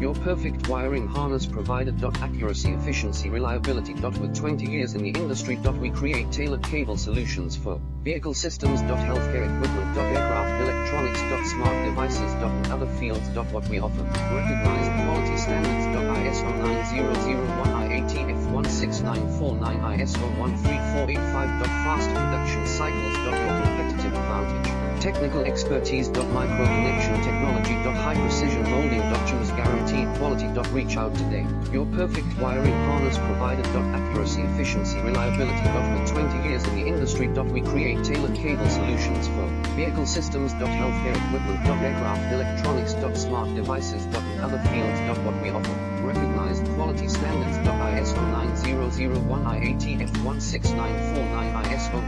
Your perfect wiring harness provider. Accuracy, efficiency, reliability. With 20 years in the industry. We create tailored cable solutions for vehicle systems. Healthcare equipment. Aircraft electronics. Smart devices. And other fields. What we offer. Recognized quality standards. ISO 9001, IATF 16949, ISO 13485. Fast production cycles. Your competitive advantage. Technical expertise. Micro connection technology. High precision molding. Choose guaranteed quality. Reach out today. Your perfect wiring harness provider. Accuracy, efficiency, reliability. With 20 years in the industry. We create tailored cable solutions for vehicle systems. Healthcare equipment. Aircraft electronics. Smart devices. And other fields. What we offer. Recognized quality standards. ISO 9001, IATF 16949, ISO